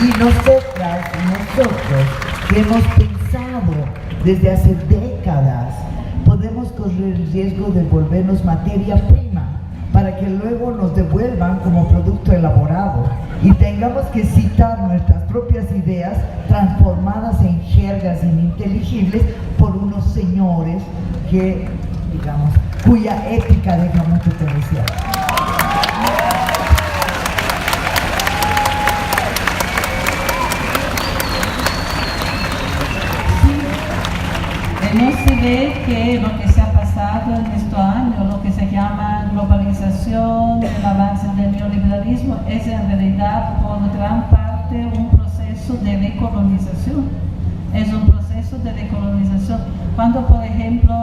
Y nosotras y nosotros que hemos pensado desde hace décadas, podemos correr el riesgo de volvernos materia prima para que luego nos devuelvan como producto elaborado y tengamos que citar nuestras propias ideas transformadas en jergas ininteligibles por unos señores que, digamos, cuya ética deja mucho que desear. No se ve que lo que se ha pasado en estos años, lo que se llama globalización, el avance del neoliberalismo, es en realidad por gran parte un proceso de recolonización. Es un proceso de recolonización. Cuando, por ejemplo,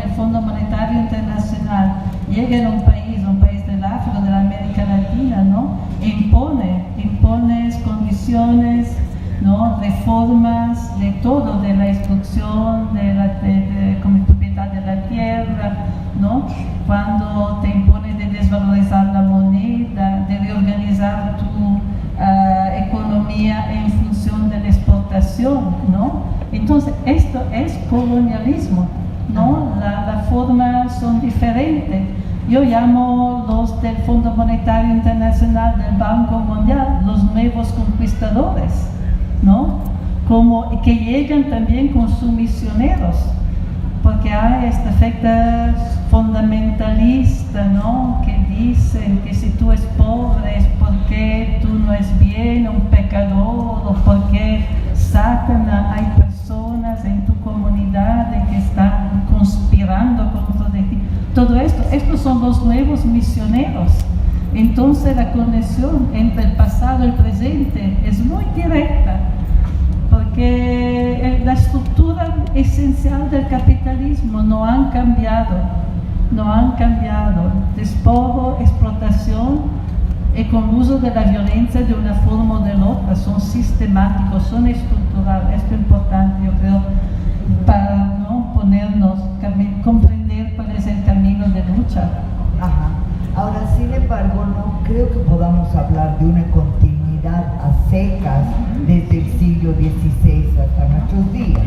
el Fondo Monetario Internacional llega a un país del África, de la América Latina, ¿no? impone condiciones, ¿no? reformas de todo, de la instrucción, como propiedad de la tierra, ¿no? Cuando te impone de desvalorizar la moneda, de reorganizar tu economía en función de la exportación, ¿no? Entonces esto es colonialismo, ¿no? Las formas son diferentes. Yo llamo los del Fondo Monetario Internacional, del Banco Mundial, los nuevos conquistadores, ¿no? Como que llegan también con sus misioneros, porque hay esta secta fundamentalista, ¿no? Que dicen que si tú eres pobre es porque tú no eres bien, un pecador, o porque Satanás, hay personas en tu comunidad que están conspirando contra ti. Todo esto, estos son los nuevos misioneros. Entonces la conexión entre el pasado y el presente es muy directa, porque la estructura esencial del capitalismo no han cambiado. Despojo, explotación y con uso de la violencia de una forma o de la otra, son sistemáticos, son estructurales. Esto es importante, yo creo, para no ponernos, comprender cuál es el camino de lucha. Ajá. Ahora, sin embargo, no creo que podamos hablar de una continuidad a secas desde el siglo XVI hasta nuestros días.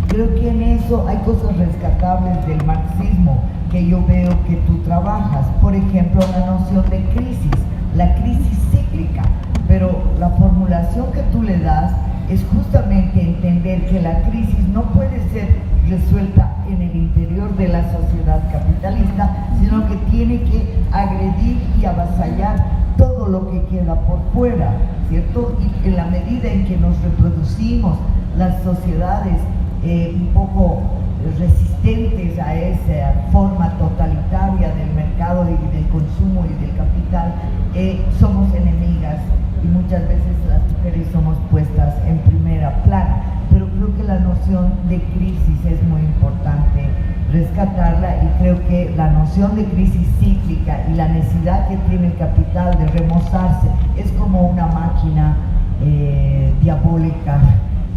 Creo que en eso hay cosas rescatables del marxismo que yo veo que tú trabajas. Por ejemplo, la noción de crisis, la crisis cíclica, pero la formulación que tú le das es justamente entender que la crisis no puede ser resuelta en el interior de la sociedad capitalista, sino que tiene que agredir y avasallar todo lo que queda por fuera, ¿cierto? Y en la medida en que nos reproducimos, las sociedades un poco resistentes a esa forma totalitaria del mercado y del consumo y del capital, somos enemigas y muchas veces las mujeres somos puestas en primera plana. Pero creo que la noción de crisis es muy importante rescatarla, y creo que la noción de crisis cíclica y la necesidad que tiene el capital de remozarse es como una máquina diabólica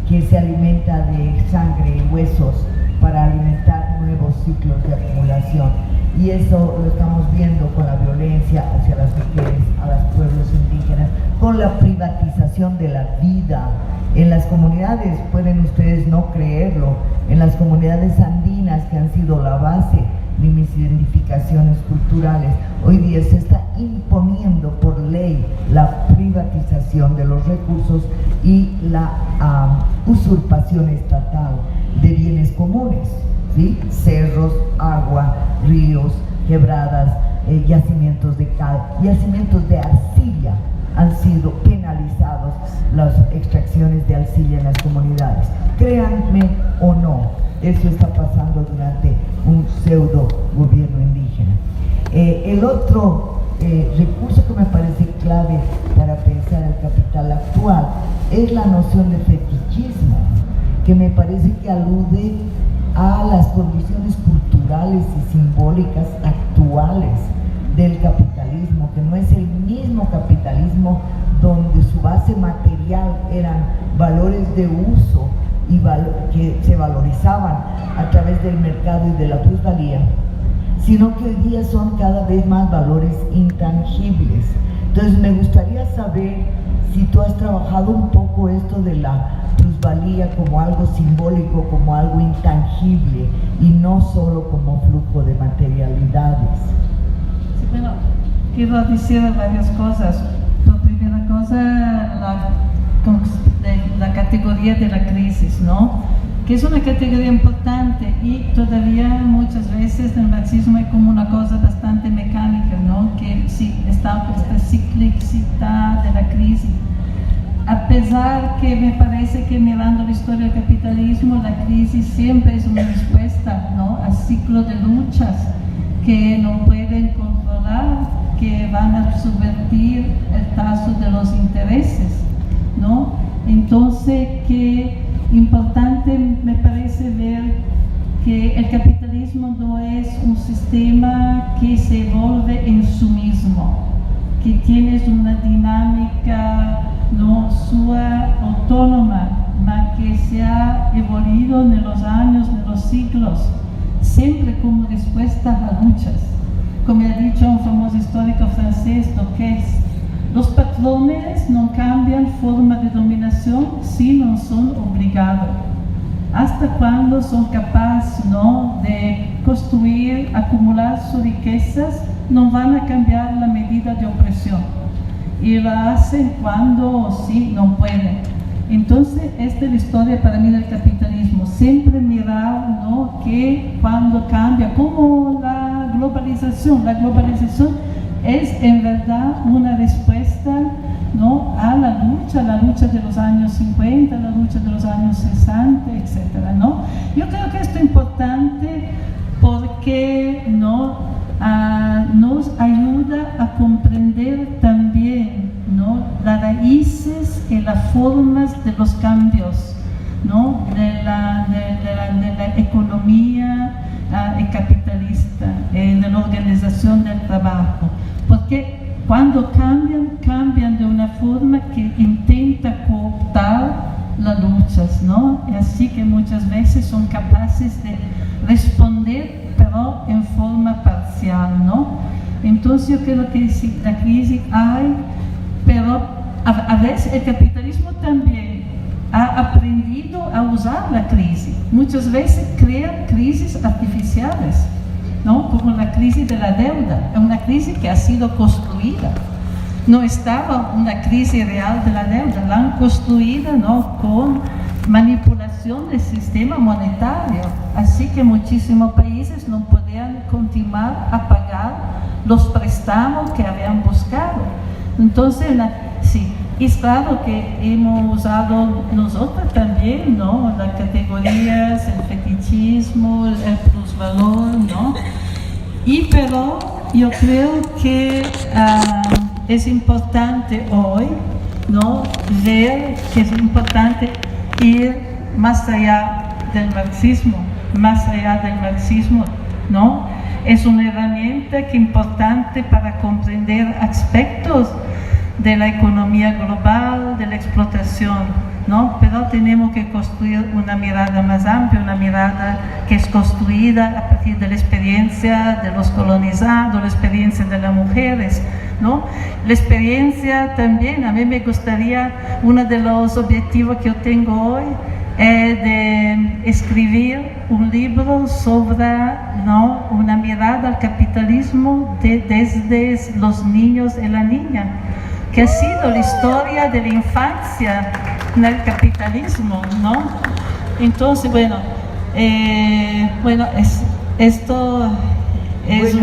que se alimenta de sangre y huesos para alimentar nuevos ciclos de acumulación. Y eso lo estamos viendo con la violencia hacia las mujeres, a los pueblos indígenas, con la privatización de la vida. En las comunidades, pueden ustedes no creerlo, en las comunidades andinas que han sido la base de mis identificaciones culturales, hoy día se está imponiendo por ley la privatización de los recursos y la usurpación estatal de bienes comunes, ¿sí? Cerros, agua, ríos, quebradas, yacimientos de cal, yacimientos de arcilla. Han sido penalizados las extracciones de arcilla en las comunidades. Créanme o no, eso está pasando durante un pseudo gobierno indígena. El otro recurso que me parece clave para pensar el capital actual es la noción de fetichismo, que me parece que alude a las condiciones culturales y simbólicas actuales del capitalismo, que no es el mismo capitalismo donde su base material eran valores de uso y que se valorizaban a través del mercado y de la plusvalía, sino que hoy día son cada vez más valores intangibles. Entonces me gustaría saber si tú has trabajado un poco esto de la plusvalía como algo simbólico, como algo intangible y no solo como flujo de materialidades. Sí, bueno, quiero decir varias cosas. La primera cosa, la categoría de la crisis, ¿no? Que es una categoría importante y todavía muchas veces en el marxismo hay como una cosa bastante mecánica, ¿no? Que sí, está esta ciclicidad de la crisis. A pesar que me parece que mirando la historia del capitalismo, la crisis siempre es una respuesta, ¿no? Al ciclo de luchas que no pueden controlar, que van a subvertir el tazo de los intereses, ¿no? Entonces, que importante me parece ver que el capitalismo no es un sistema que se vuelve en sí mismo, que tiene una dinámica no sua autónoma, mas que se ha evoluido en los años, en los siglos, siempre como respuesta a luchas. Como ha dicho un famoso histórico francés, Duquesne, los patrones no cambian forma de dominación si no son obligados. Hasta cuando son capaces, ¿no?, de construir, acumular sus riquezas, no van a cambiar la medida de opresión. Y lo hacen cuando sí no pueden. Entonces, esta es la historia para mí del capitalismo. Siempre mirar, ¿no?, que cuando cambia, como la globalización es en verdad una respuesta, ¿no?, a la lucha de los años 50, la lucha de los años 60, etc., ¿no? Yo creo que esto es importante porque, ¿no?, nos ayuda a comprender también, ¿no?, las raíces y las formas de los cambios, ¿no?, de la economía capitalista, de la organización del trabajo. Porque cuando cambian de una forma que intenta cooptar las luchas, ¿no? Y así que muchas veces son capaces de responder, pero en forma parcial, ¿no? Entonces yo creo que sí, la crisis hay, pero a veces el capitalismo también ha aprendido a usar la crisis. Muchas veces crea crisis artificiales, ¿no?, como la crisis de la deuda. Es una crisis que ha sido construida. No estaba una crisis real de la deuda, la han construido, ¿no?, con manipulación del sistema monetario. Así que muchísimos países no podían continuar a pagar los préstamos que habían buscado. Entonces, sí, es claro que hemos usado nosotros también, ¿no?, las categorías, el fetichismo, el plusvalor, ¿no? Pero yo creo que es importante hoy, ¿no?, ver que es importante ir más allá del marxismo, ¿no? Es una herramienta que es importante para comprender aspectos de la economía global, de la explotación, ¿no? Pero tenemos que construir una mirada más amplia, una mirada que es construida a partir de la experiencia de los colonizados, la experiencia de las mujeres, ¿no? La experiencia también, a mí me gustaría, uno de los objetivos que yo tengo hoy es de escribir un libro sobre, ¿no?, una mirada al capitalismo desde los niños y la niña, que ha sido la historia de la infancia en el capitalismo, ¿no? Entonces, esto es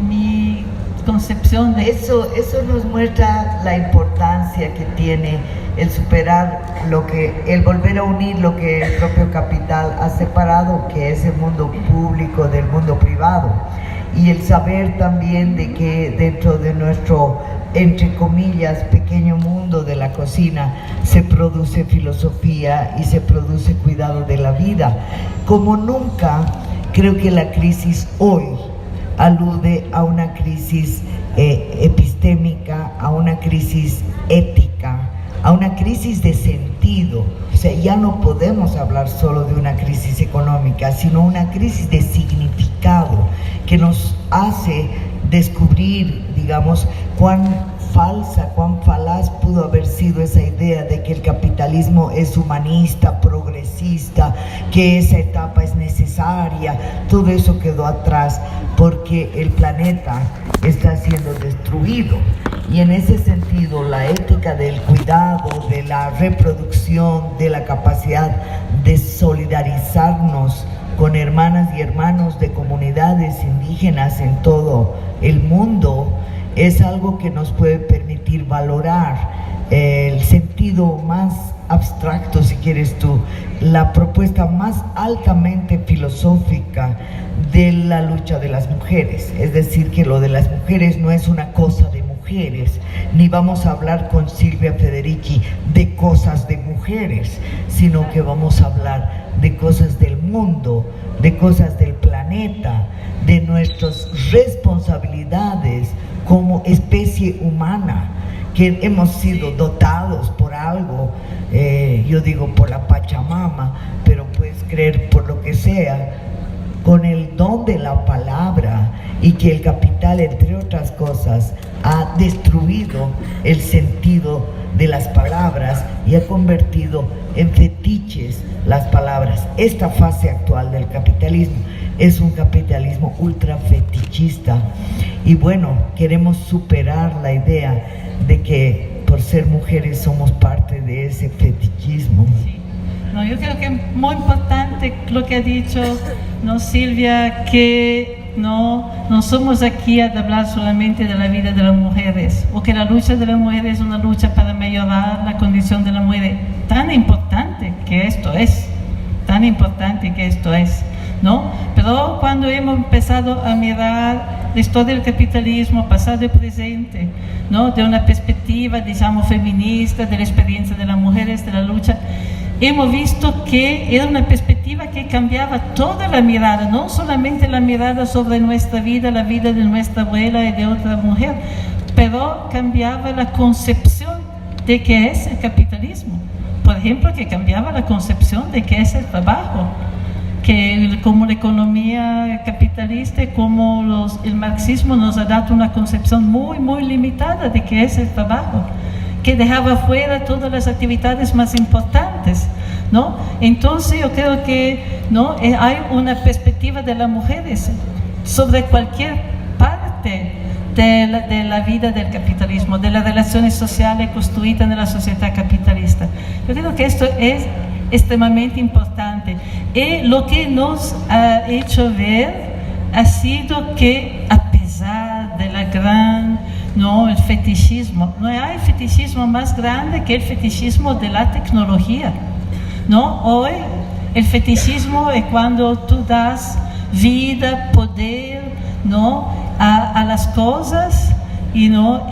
mi concepción de eso nos muestra la importancia que tiene el superar el volver a unir lo que el propio capital ha separado, que es el mundo público del mundo privado. Y el saber también de que dentro de nuestro, entre comillas, pequeño mundo de la cocina se produce filosofía y se produce cuidado de la vida. Como nunca, creo que la crisis hoy alude a una crisis epistémica, a una crisis ética, a una crisis de sentido. O sea, ya no podemos hablar solo de una crisis económica, sino una crisis de significado que nos hace descubrir, digamos, cuán falsa, cuán falaz pudo haber sido esa idea de que el capitalismo es humanista, progresista, que esa etapa es necesaria. Todo eso quedó atrás porque el planeta está siendo destruido. Y en ese sentido, la ética del cuidado, de la reproducción, de la capacidad de solidarizarnos con hermanas y hermanos de comunidades indígenas en todo el mundo, es algo que nos puede permitir valorar el sentido más abstracto, si quieres tú, la propuesta más altamente filosófica de la lucha de las mujeres. Es decir, que lo de las mujeres no es una cosa de mujeres, ni vamos a hablar con Silvia Federici de cosas de mujeres, sino que vamos a hablar de cosas del mundo, de cosas del planeta, de nuestras responsabilidades como especie humana, que hemos sido dotados por algo, yo digo por la Pachamama, pero puedes creer por lo que sea, con el don de la palabra, y que el capital, entre otras cosas, ha destruido el sentido de las palabras y ha convertido en fetiches las palabras. Esta fase actual del capitalismo es un capitalismo ultra fetichista, y bueno, queremos superar la idea de que por ser mujeres somos parte de ese fetichismo. Sí. No, yo creo que es muy importante lo que ha dicho, ¿no, Silvia? Que no somos aquí a hablar solamente de la vida de las mujeres, o que la lucha de las mujeres es una lucha para mejorar la condición de la mujer. Tan importante que esto es, ¿no? Pero cuando hemos empezado a mirar la historia del capitalismo, pasado y presente, ¿no? De una perspectiva, digamos, feminista, de la experiencia de las mujeres, de la lucha, hemos visto que era una perspectiva que cambiaba toda la mirada, no solamente la mirada sobre nuestra vida, la vida de nuestra abuela y de otra mujer, pero cambiaba la concepción de qué es el capitalismo. Por ejemplo, que cambiaba la concepción de qué es el trabajo, que como la economía capitalista, como el marxismo nos ha dado una concepción muy, muy limitada de qué es el trabajo, que dejaba fuera todas las actividades más importantes, ¿no? Entonces yo creo que, ¿no?, hay una perspectiva de las mujeres sobre cualquier parte de la vida del capitalismo, de las relaciones sociales construidas en la sociedad capitalista. Yo creo que esto es extremadamente importante, y lo que nos ha hecho ver ha sido que, a pesar de la gran, no, el fetichismo, no hay fetichismo más grande que el fetichismo de la tecnología, ¿no? Hoy el fetichismo es cuando tú das vida, poder, ¿no?, a las cosas, y no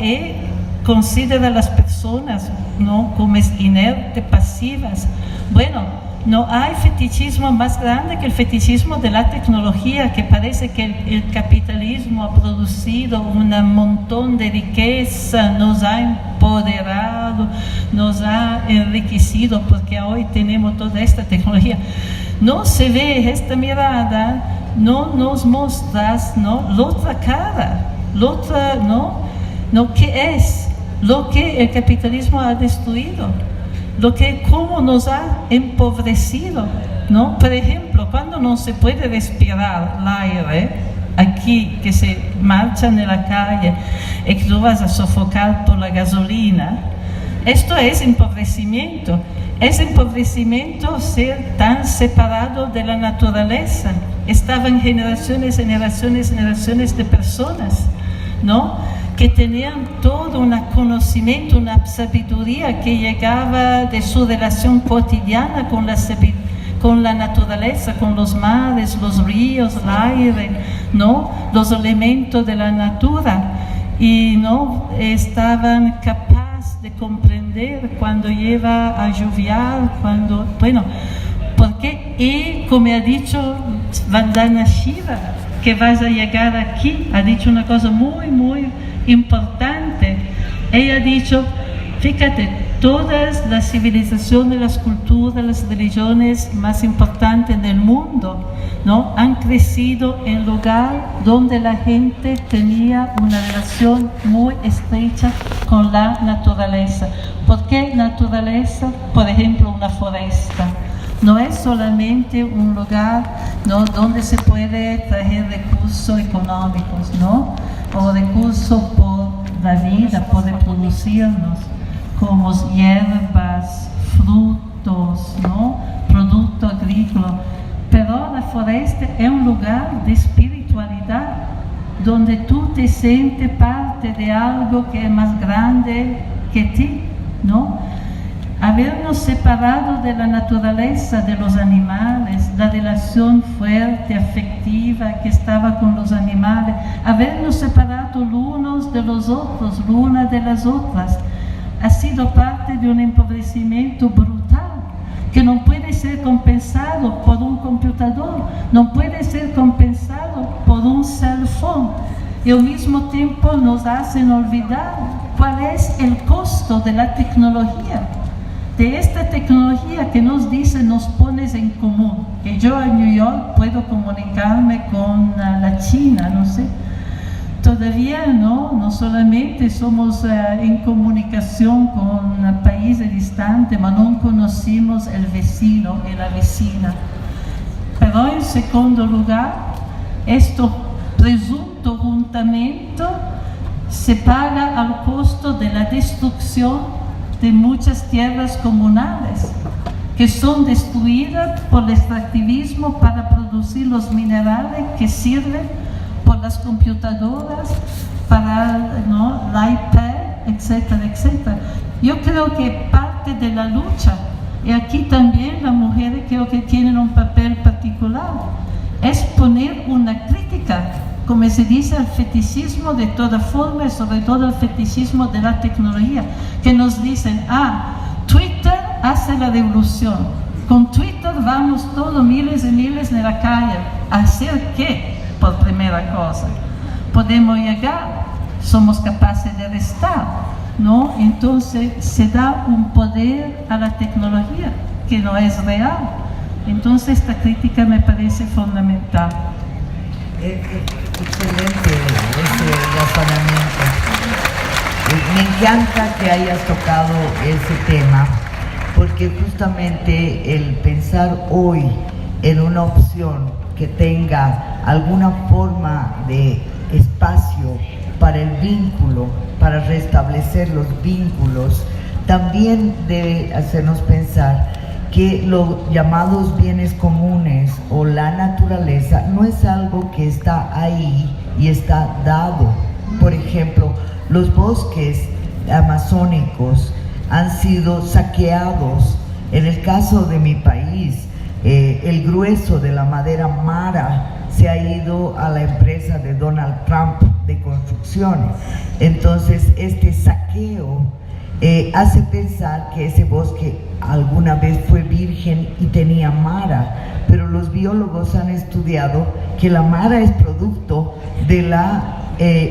considera a las personas, ¿no?, como inertes, pasivas. Bueno, no hay fetichismo más grande que el fetichismo de la tecnología, que parece que el capitalismo ha producido un montón de riqueza, nos ha empoderado, nos ha enriquecido, porque hoy tenemos toda esta tecnología. No se ve esta mirada, no nos mostras, ¿no?, la otra cara, ¿no?, que es lo que el capitalismo ha destruido, cómo nos ha empobrecido, ¿no? Por ejemplo, cuando no se puede respirar el aire, aquí, que se marcha en la calle y que tú vas a sofocar por la gasolina, esto es empobrecimiento. Es empobrecimiento ser tan separado de la naturaleza. Estaban generaciones de personas, ¿no?, que tenían todo un conocimiento, una sabiduría que llegaba de su relación cotidiana con la naturaleza, con los mares, los ríos, el aire, ¿no?, los elementos de la natura, y no estaban capaces de comprender cuando lleva a lluviar, porque, y como ha dicho Vandana Shiva, que vas a llegar aquí, ha dicho una cosa muy, muy importante. Ella ha dicho, fíjate, todas las civilizaciones, las culturas, las religiones más importantes del mundo, ¿no?, han crecido en lugar donde la gente tenía una relación muy estrecha con la naturaleza. ¿Por qué naturaleza? Por ejemplo, una foresta. No es solamente un lugar, ¿no?, donde se puede traer recursos económicos, ¿no?, o recursos por la vida, por reproducirnos, como hierbas, frutos, ¿no?, producto agrícola. Pero la foresta es un lugar de espiritualidad, donde tú te sientes parte de algo que es más grande que ti, ¿no? Habernos separado de la naturaleza, de los animales, la relación fuerte, afectiva que estaba con los animales, habernos separado los unos de los otros, las unas de las otras, ha sido parte de un empobrecimiento brutal que no puede ser compensado por un computador, no puede ser compensado por un cell phone, y al mismo tiempo nos hacen olvidar cuál es el costo de la tecnología, de esta tecnología que nos dice, nos pones en común, que yo en New York puedo comunicarme con la China, no sé. Todavía no solamente somos en comunicación con países distantes, pero no conocimos el vecino y la vecina. Pero en segundo lugar, este presunto juntamiento se paga al costo de la destrucción de muchas tierras comunales que son destruidas por el extractivismo para producir los minerales que sirven por las computadoras, para, ¿no?, la iPad, etcétera, etcétera. Yo creo que parte de la lucha, y aquí también las mujeres creo que tienen un papel particular, es poner una crítica, como se dice, al fetichismo de toda forma, y sobre todo al fetichismo de la tecnología, que nos dicen, Twitter hace la revolución, con Twitter vamos todos miles y miles en la calle, ¿hacer qué? Por primera cosa, podemos llegar, somos capaces de restar, ¿no? Entonces se da un poder a la tecnología que no es real. Entonces esta crítica me parece fundamental. Excelente ese razonamiento. Me encanta que hayas tocado ese tema, porque justamente el pensar hoy en una opción que tenga alguna forma de espacio para el vínculo, para restablecer los vínculos, también debe hacernos pensar que los llamados bienes comunes o la naturaleza no es algo que está ahí y está dado. Por ejemplo, los bosques amazónicos han sido saqueados. En el caso de mi país, el grueso de la madera Mara se ha ido a la empresa de Donald Trump de construcciones. Entonces, este saqueo hace pensar que ese bosque alguna vez fue virgen y tenía Mara, pero los biólogos han estudiado que la Mara es producto de la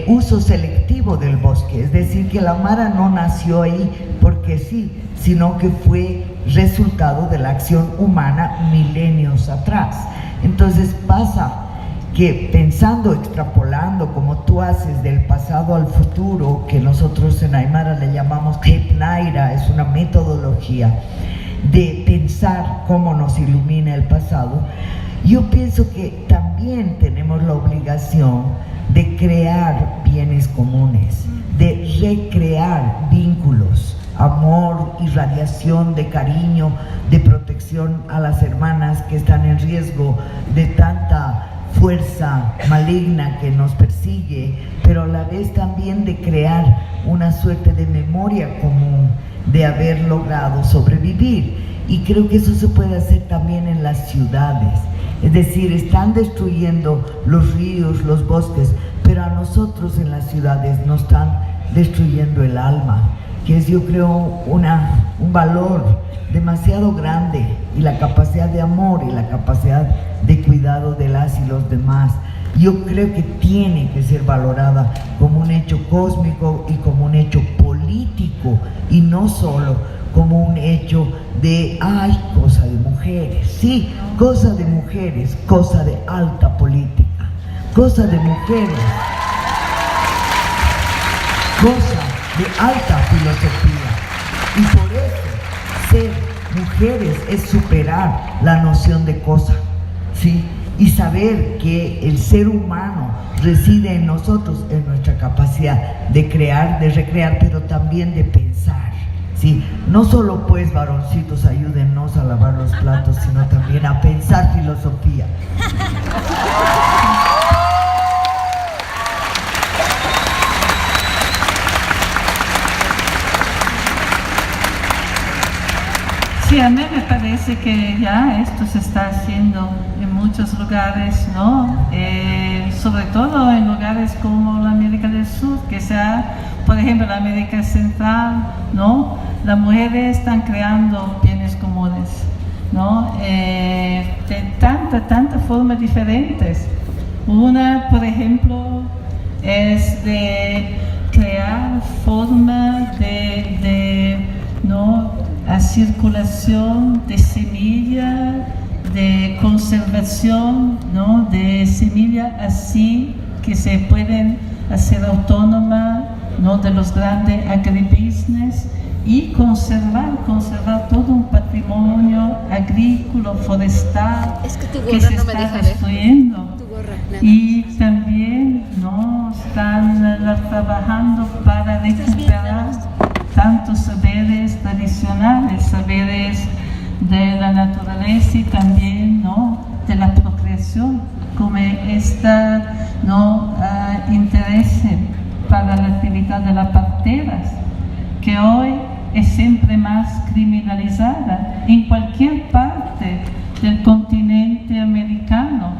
uso selectivo del bosque, es decir, que la Mara no nació ahí porque sí, sino que fue resultado de la acción humana milenios atrás. Entonces pasa que pensando, extrapolando, como tú haces, del pasado al futuro, que nosotros en Aymara le llamamos Cape Naira, es una metodología de pensar cómo nos ilumina el pasado, yo pienso que también tenemos la obligación de crear bienes comunes, de recrear vínculos, amor, irradiación de cariño, de protección a las hermanas que están en riesgo de tanta fuerza maligna que nos persigue, pero a la vez también de crear una suerte de memoria común de haber logrado sobrevivir. Y creo que eso se puede hacer también en las ciudades. Es decir, están destruyendo los ríos, los bosques, pero a nosotros en las ciudades nos están destruyendo el alma, que es, yo creo, un valor demasiado grande, y la capacidad de amor y la capacidad de cuidado de las y los demás. Yo creo que tiene que ser valorada como un hecho cósmico y como un hecho político, y no solo como un hecho de, ay, cosa de mujeres. Sí, cosa de mujeres, cosa de alta política, cosa de mujeres, cosa de alta filosofía. Y por eso ser mujeres es superar la noción de cosa, ¿sí? Y saber que el ser humano reside en nosotros, en nuestra capacidad de crear, de recrear, pero también de pensar, ¿sí? No solo pues, varoncitos, ayúdennos a lavar los platos, sino también a pensar filosofía. Sí, a mí me parece que ya esto se está haciendo en muchos lugares, ¿no? Sobre todo en lugares como la América del Sur, que sea, por ejemplo, la América Central, ¿no? Las mujeres están creando bienes comunes, ¿no? De tantas formas diferentes. Una, por ejemplo, es de crear formas ¿no? a circulación de semilla, de conservación, ¿no? de semilla así que se pueden hacer autónomas, ¿no? de los grandes agribusiness y conservar todo un patrimonio agrícola, forestal que se está destruyendo. Y también, ¿no? están trabajando para recuperar tantos saberes tradicionales, saberes de la naturaleza y también, ¿no? de la procreación, como ¿no? interés para la actividad de las parteras, que hoy es siempre más criminalizada en cualquier parte del continente americano,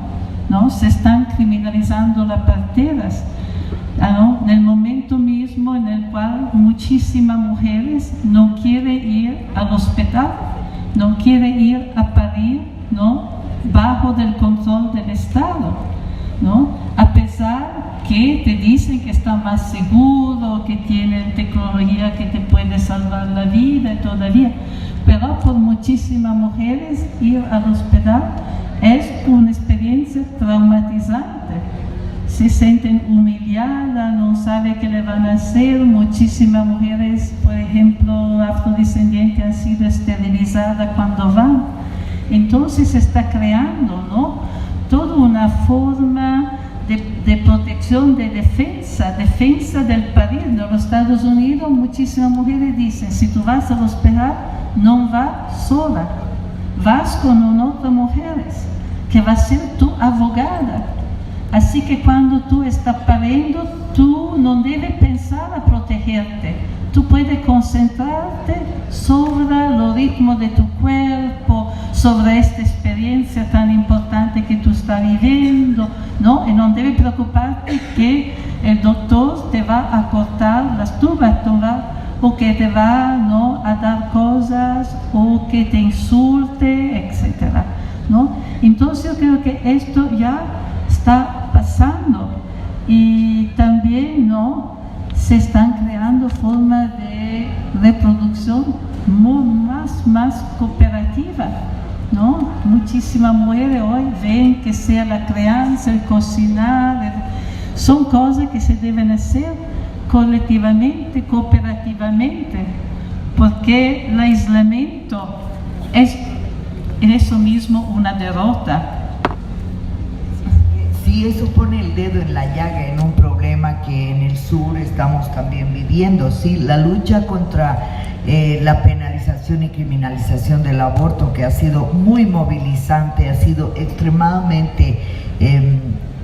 ¿no? Se están criminalizando las parteras, ¿no? En el momento mismo en el cual muchísimas mujeres no quieren ir al hospital, no quieren ir a parir, ¿no? bajo del control del Estado, ¿no? A pesar que te dicen que está más seguro, que tienen tecnología que te puede salvar la vida todavía, pero por muchísimas mujeres ir al hospital es una experiencia traumatizante. Se sienten humilladas, no saben qué le van a hacer. Muchísimas mujeres, por ejemplo, afrodescendientes, han sido esterilizadas cuando van. Entonces se está creando, ¿no? toda una forma de protección, de defensa del parir. En los Estados Unidos muchísimas mujeres dicen, si tú vas al hospital, no vas sola, vas con otras mujeres, que va a ser tu abogada. Así que cuando tú estás pariendo, tú no debes pensar a protegerte. Tú puedes concentrarte sobre los ritmos de tu cuerpo, sobre esta experiencia tan importante que tú estás viviendo, ¿no? Y no debes preocuparte que el doctor te va a cortar las tubas, o que te va, ¿no? a dar cosas, o que te insulte, etc., ¿no? Entonces yo creo que esto ya está pasando, y también, ¿no? se están creando formas de reproducción más cooperativa, ¿no? Muchísimas mujeres hoy ven que sea la crianza, el cocinar, son cosas que se deben hacer colectivamente, cooperativamente, porque el aislamiento es en eso mismo una derrota. Sí, eso pone el dedo en la llaga en un problema que en el sur estamos también viviendo. Sí, la lucha contra la penalización y criminalización del aborto, que ha sido muy movilizante, ha sido extremadamente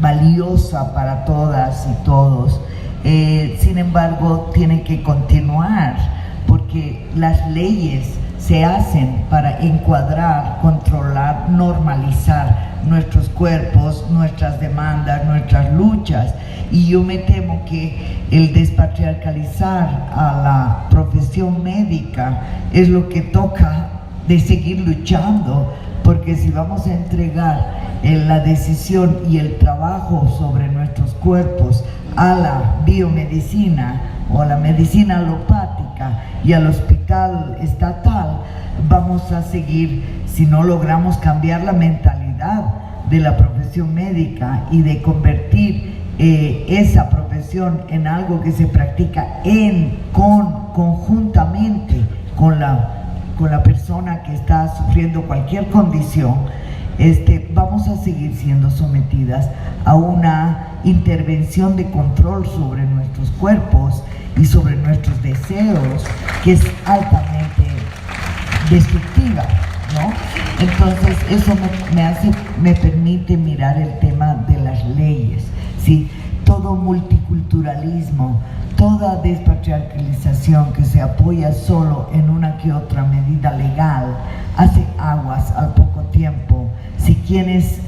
valiosa para todas y todos. Sin embargo, tiene que continuar, porque las leyes se hacen para encuadrar, controlar, normalizar nuestros cuerpos, nuestras demandas, nuestras luchas. Y yo me temo que el despatriarcalizar a la profesión médica es lo que toca de seguir luchando, porque si vamos a entregar la decisión y el trabajo sobre nuestros cuerpos a la biomedicina o a la medicina alopática, y al hospital estatal, vamos a seguir, si no logramos cambiar la mentalidad de la profesión médica y de convertir esa profesión en algo que se practica conjuntamente con la persona que está sufriendo cualquier condición, vamos a seguir siendo sometidas a una intervención de control sobre nuestros cuerpos y sobre nuestros deseos, que es altamente destructiva, ¿no? Entonces eso me permite mirar el tema de las leyes, ¿sí? Todo multiculturalismo, toda despatriarcalización que se apoya solo en una que otra medida legal hace aguas al poco tiempo. Si quienes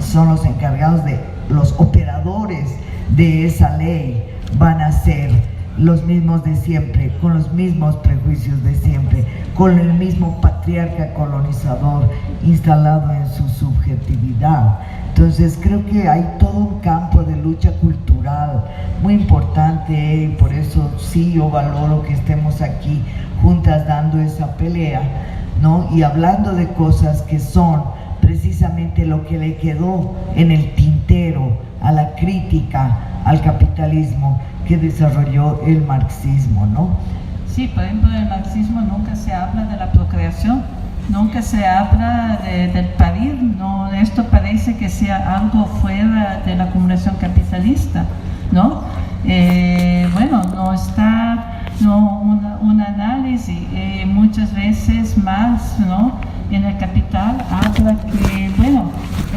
son los encargados de los operadores de esa ley van a ser los mismos de siempre, con los mismos prejuicios de siempre, con el mismo patriarca colonizador instalado en su subjetividad. Entonces creo que hay todo un campo de lucha cultural muy importante, y por eso sí yo valoro que estemos aquí juntas dando esa pelea, ¿no? Y hablando de cosas que son precisamente lo que le quedó en el tintero a la crítica al capitalismo que desarrolló el marxismo, ¿no? Sí, por ejemplo, en el marxismo nunca se habla de la procreación, nunca se habla del parir, ¿no? Esto parece que sea algo fuera de la acumulación capitalista, ¿no? Bueno, no está un análisis, muchas veces más, ¿no? En el capital habla que, bueno,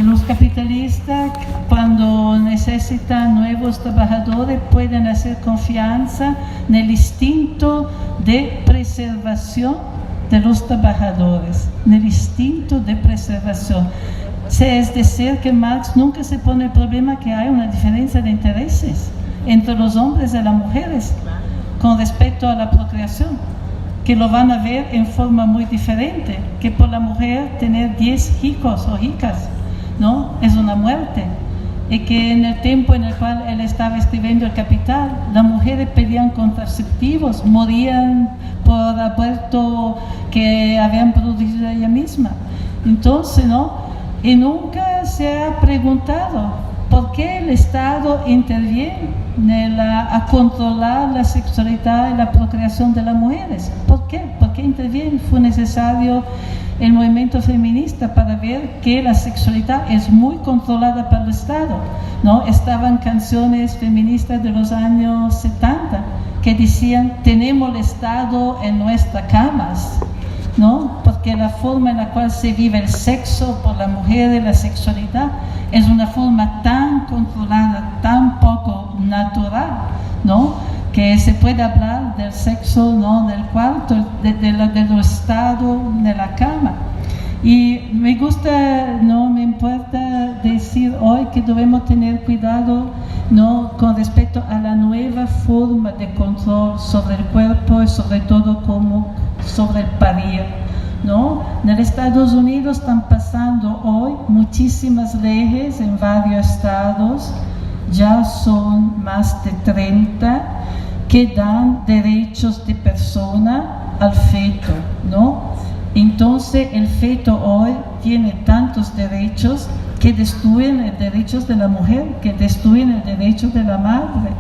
los capitalistas cuando necesitan nuevos trabajadores pueden hacer confianza en el instinto de preservación de los trabajadores, en el instinto de preservación. Es decir, que Marx nunca se pone el problema que hay una diferencia de intereses entre los hombres y las mujeres con respecto a la procreación, que lo van a ver en forma muy diferente, que por la mujer tener 10 hijos o hijas, ¿no? Es una muerte, y que en el tiempo en el cual él estaba escribiendo El Capital, las mujeres pedían contraceptivos, morían por aborto que habían producido ella misma. Entonces, ¿no? Y nunca se ha preguntado por qué el Estado interviene a controlar la sexualidad y la procreación de las mujeres. ¿Por qué? ¿Por qué interviene? Fue necesario el movimiento feminista para ver que la sexualidad es muy controlada por el Estado, ¿no? Estaban canciones feministas de los años 70 que decían: tenemos el Estado en nuestras camas, ¿no? Porque la forma en la cual se vive el sexo por la mujer y la sexualidad es una forma tan controlada, tan poco natural, ¿no? Que se puede hablar del sexo, ¿no? Del cuarto, del estado de la cama. Y me gusta, no me importa decir hoy que debemos tener cuidado, ¿no? Con respecto a la nueva forma de control sobre el cuerpo y sobre todo sobre el parir, ¿no? En los Estados Unidos están pasando hoy muchísimas leyes en varios estados, ya son más de 30, que dan derechos de persona al feto, ¿no? Entonces el feto hoy tiene tantos derechos que destruyen los derechos de la mujer, que destruyen el derecho de la madre.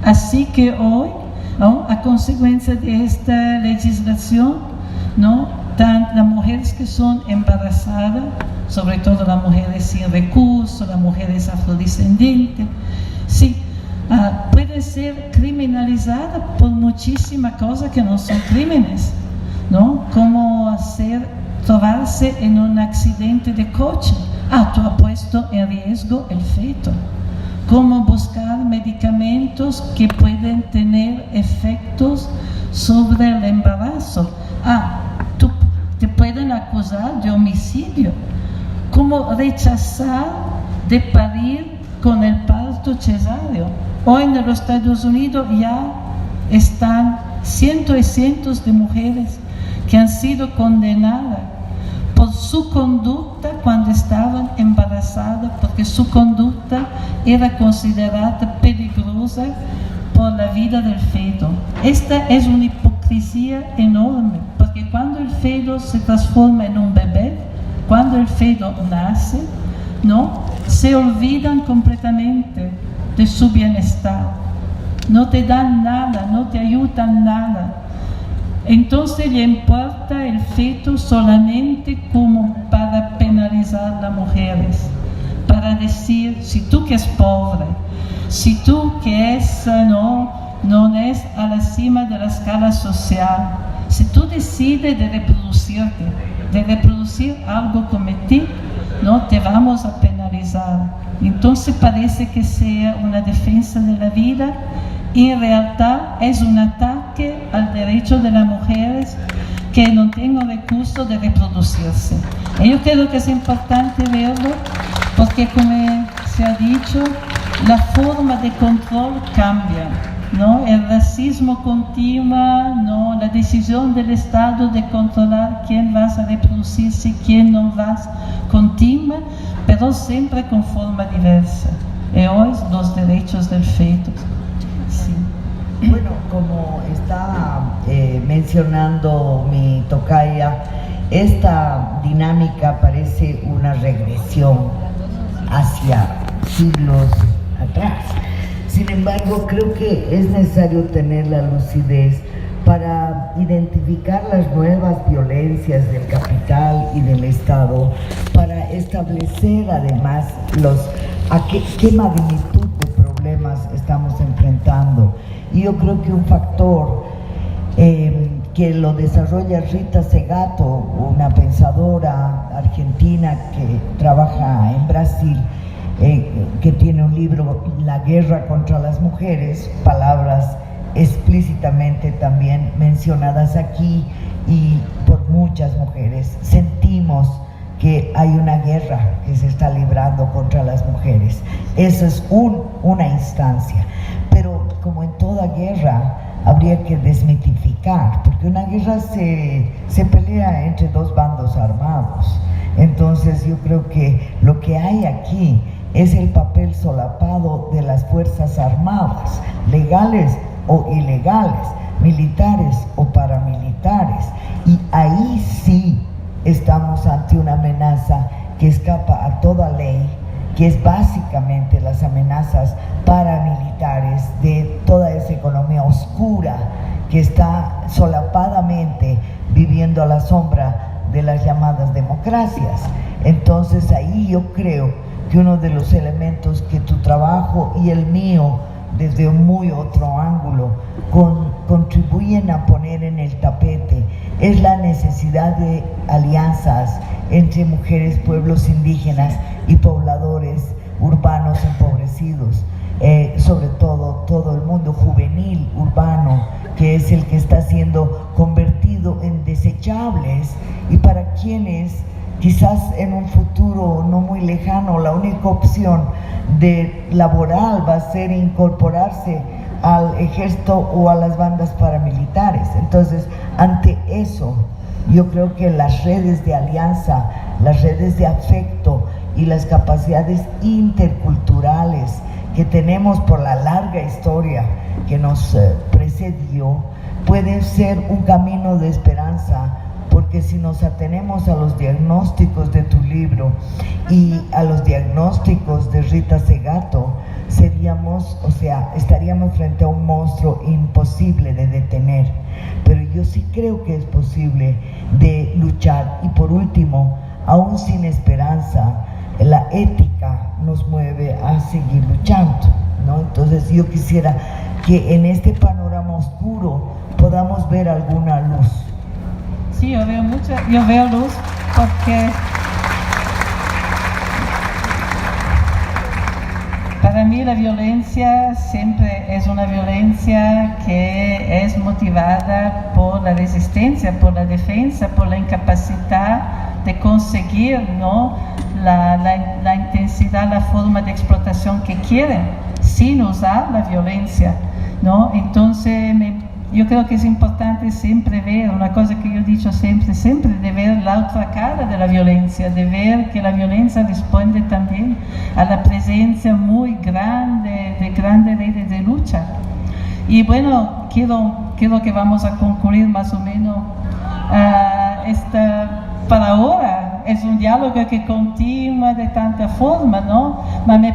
Así que hoy, ¿no? A consecuencia de esta legislación, ¿no? Las mujeres que son embarazadas, sobre todo las mujeres sin recursos, las mujeres afrodescendientes, sí, pueden ser criminalizadas por muchísimas cosas que no son crímenes, ¿no? Como trobarse en un accidente de coche. Tú has puesto en riesgo el feto. Como buscar medicamentos que pueden tener efectos sobre el embarazo. Te pueden acusar de homicidio. Como rechazar de parir con el parto cesáreo. Hoy en los Estados Unidos ya están cientos y cientos de mujeres que han sido condenadas por su conducta cuando estaban embarazadas, porque su conducta era considerada peligrosa por la vida del feto. Esta es una hipocresía enorme, porque cuando el feto se transforma en un bebé, cuando el feto nace, ¿no?, se olvidan completamente de su bienestar. No te dan nada, no te ayudan nada. Entonces le importa el feto solamente como para penalizar a las mujeres, para decir, si tú que es pobre, si tú que no es a la cima de la escala social, si tú decides de reproducirte, de reproducir algo como ti, no te vamos a penalizar. Entonces parece que sea una defensa de la vida y en realidad es un ataque al derecho de las mujeres que no tengan recursos de reproducirse. Y yo creo que es importante verlo porque, como se ha dicho, la forma de control cambia, ¿no? El racismo continúa, ¿no? La decisión del Estado de controlar quién va a reproducirse y quién no va, continúa, pero siempre con forma diversa. Y hoy los derechos del feto. Sí. Bueno, como está mencionando mi tocaya, esta dinámica parece una regresión hacia siglos atrás. Sin embargo, creo que es necesario tener la lucidez para identificar las nuevas violencias del capital y del Estado, para establecer además qué magnitud de problemas estamos enfrentando. Y yo creo que un factor que lo desarrolla Rita Segato, una pensadora argentina que trabaja en Brasil, que tiene un libro, La guerra contra las mujeres, palabras explícitamente también mencionadas aquí y por muchas mujeres. Sentimos que hay una guerra que se está librando contra las mujeres. Eso es una instancia, pero como en toda guerra habría que desmitificar, porque una guerra se pelea entre dos bandos armados. Entonces yo creo que lo que hay aquí es el papel solapado de las fuerzas armadas, legales o ilegales, militares o paramilitares, y ahí sí estamos ante una amenaza que escapa a toda ley, que es básicamente las amenazas paramilitares de toda esa economía oscura que está solapadamente viviendo a la sombra de las llamadas democracias. Entonces ahí yo creo que uno de los elementos que tu trabajo y el mío, desde un muy otro ángulo, contribuyen a poner en el tapete es la necesidad de alianzas entre mujeres, pueblos indígenas y pobladores urbanos empobrecidos, sobre todo el mundo juvenil urbano, que es el que está siendo convertido en desechables y para quienes quizás en un futuro no muy lejano la única opción laboral va a ser incorporarse al ejército o a las bandas paramilitares. Entonces, ante eso, yo creo que las redes de alianza, las redes de afecto y las capacidades interculturales que tenemos por la larga historia que nos precedió, pueden ser un camino de esperanza, porque si nos atenemos a los diagnósticos de tu libro y a los diagnósticos de Rita Segato, estaríamos frente a un monstruo imposible de detener. Pero yo sí creo que es posible de luchar. Y por último, aún sin esperanza, la ética nos mueve a seguir luchando, ¿no? Entonces yo quisiera que en este panorama oscuro podamos ver alguna luz. Sí, yo veo luz porque para mí la violencia siempre es una violencia que es motivada por la resistencia, por la defensa, por la incapacidad de conseguir, ¿no?, la intensidad, la forma de explotación que quieren, sin usar la violencia, ¿no? Entonces yo creo que es importante siempre ver, una cosa que yo he dicho siempre, de ver la otra cara de la violencia, de ver que la violencia responde también a la presencia muy grande de grandes redes de lucha. Y bueno, quiero que vamos a concluir más o menos para ahora. Es un diálogo que continúa de tanta forma, ¿no? Me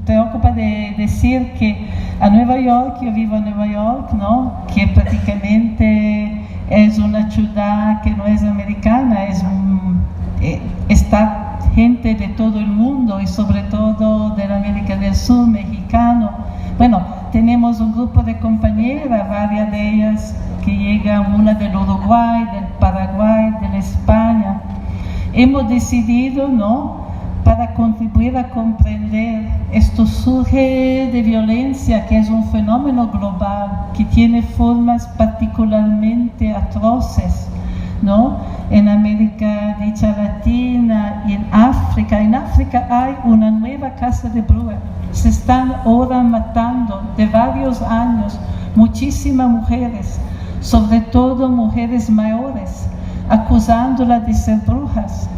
preocupa de decir que a Nueva York, yo vivo en Nueva York, ¿no? Que prácticamente es una ciudad que no es americana, está gente de todo el mundo y sobre todo de la América del Sur, mexicano. Bueno, tenemos un grupo de compañeras, varias de ellas que llegan, una del Uruguay, del Paraguay, de la España. Hemos decidido, ¿no?, para contribuir a comprender esto surge de violencia, que es un fenómeno global, que tiene formas particularmente atroces, ¿no? En América dicha Latina y en África. En África hay una nueva casa de brujas. Se están ahora matando de varios años muchísimas mujeres, sobre todo mujeres mayores, acusándolas de ser brujas.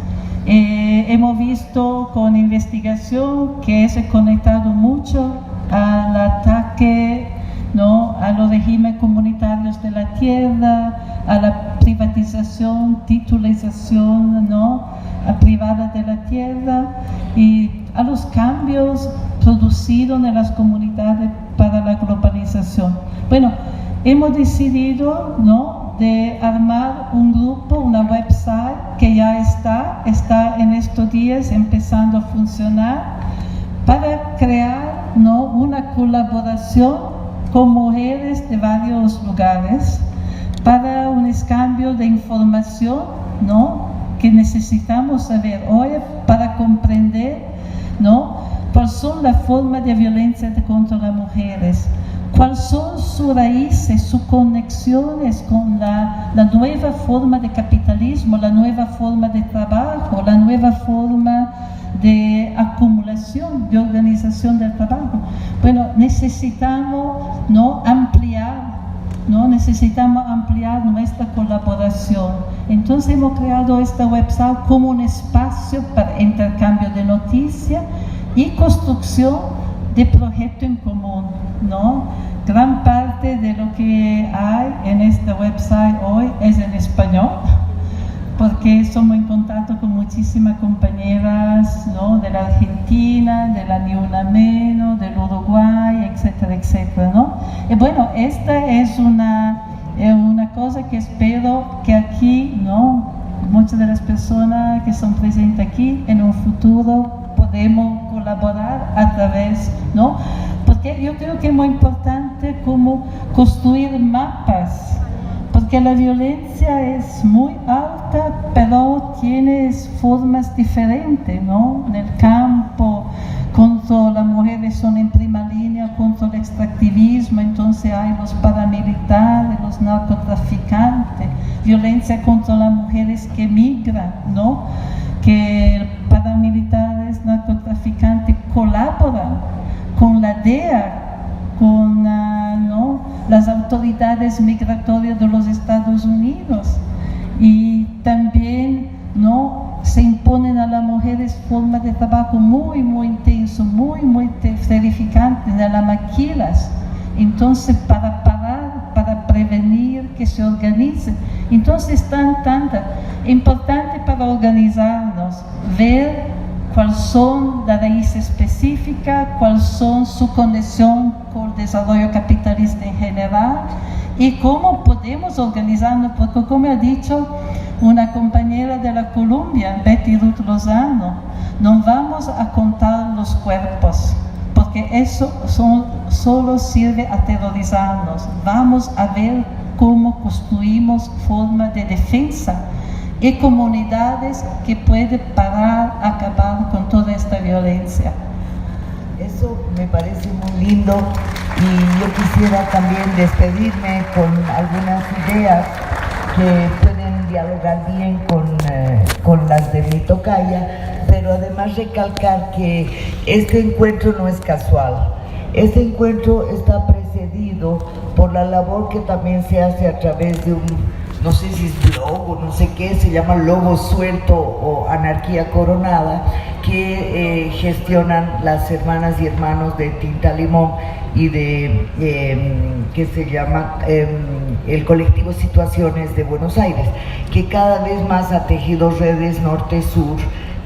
Hemos visto con investigación que se ha conectado mucho al ataque, ¿no?, a los regímenes comunitarios de la tierra, a la privatización, titulización, ¿no?, privada de la tierra, y a los cambios producidos en las comunidades para la globalización. Bueno, hemos decidido, ¿no?, de armar un grupo, una website que ya está en estos días empezando a funcionar, para crear, ¿no?, una colaboración con mujeres de varios lugares para un cambio de información, ¿no?, que necesitamos saber hoy para comprender, ¿no?, cuáles son las formas de violencia contra las mujeres, cuáles son sus raíces, sus conexiones con la nueva forma de capitalismo, la nueva forma de trabajo, la nueva forma de acumulación, de organización del trabajo. Bueno, necesitamos, ¿no?, ampliar nuestra colaboración. Entonces hemos creado esta website como un espacio para intercambio de noticias y construcción de proyectos en común, ¿no? Gran parte de lo que hay en esta website hoy es en español, porque estamos en contacto con muchísimas compañeras, ¿no?, de la Argentina, de la Ni Una Menos, del Uruguay, etcétera, etcétera, ¿no? Y bueno, esta es una cosa que espero que aquí, ¿no?, muchas de las personas que son presentes aquí, en un futuro podemos colaborar a través, ¿no? Porque yo creo que es muy importante como construir mapas, porque la violencia es muy alta, pero tiene formas diferentes, ¿no? En el campo, contra las mujeres son en primera línea, contra el extractivismo, entonces hay los paramilitares, los narcotraficantes, violencia contra las mujeres que migran, ¿no?, que paramilitares, narcotraficantes colaboran con la DEA, con ¿no?, las autoridades migratorias de los Estados Unidos, y también, ¿no?, se imponen a las mujeres formas de trabajo muy, muy intenso, muy, muy terrificantes, de las maquilas. Entonces, para parar, para prevenir, que se organicen. Entonces, tan importante para organizarnos, ver cuáles son las raíces específicas, cuáles son su conexión con el desarrollo capitalista en general y cómo podemos organizarnos, porque como ha dicho una compañera de la Columbia, Betty Ruth Lozano, no vamos a contar los cuerpos, porque eso solo sirve a aterrorizarnos. Vamos a ver cómo construimos formas de defensa y comunidades que pueden acabar con toda esta violencia. Eso me parece muy lindo, y yo quisiera también despedirme con algunas ideas que pueden dialogar bien con las de mi tocaya, pero además recalcar que este encuentro no es casual. Este encuentro está precedido por la labor que también se hace a través de un no sé si es blog o no sé qué, se llama Lobo Suelto o Anarquía Coronada, que gestionan las hermanas y hermanos de Tinta Limón y de, que se llama el colectivo Situaciones de Buenos Aires, que cada vez más ha tejido redes norte-sur,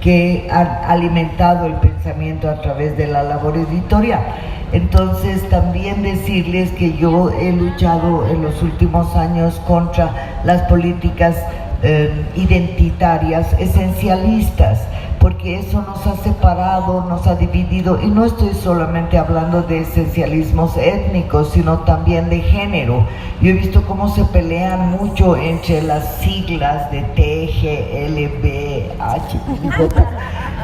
que han alimentado el pensamiento a través de la labor editorial. Entonces también decirles que yo he luchado en los últimos años contra las políticas identitarias, esencialistas, porque eso nos ha separado, nos ha dividido, y no estoy solamente hablando de esencialismos étnicos, sino también de género. Yo he visto cómo se pelean mucho entre las siglas de T, G, L, B, H, J,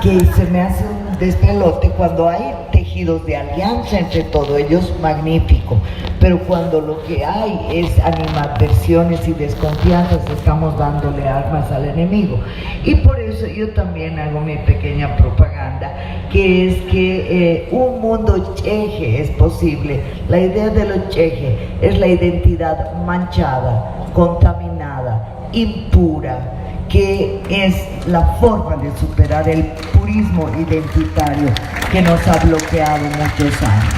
que se me hace un despelote cuando hay tejidos de alianza entre todos ellos, magnífico, pero cuando lo que hay es animadversiones y desconfianzas, estamos dándole armas al enemigo. Y por eso yo también hago mi pequeña propaganda, que es que un mundo cheje es posible. La idea de lo cheje es la identidad manchada, contaminada, impura, que es la forma de superar el purismo identitario que nos ha bloqueado muchos años.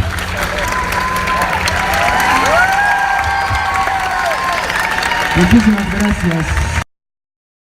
Muchísimas gracias.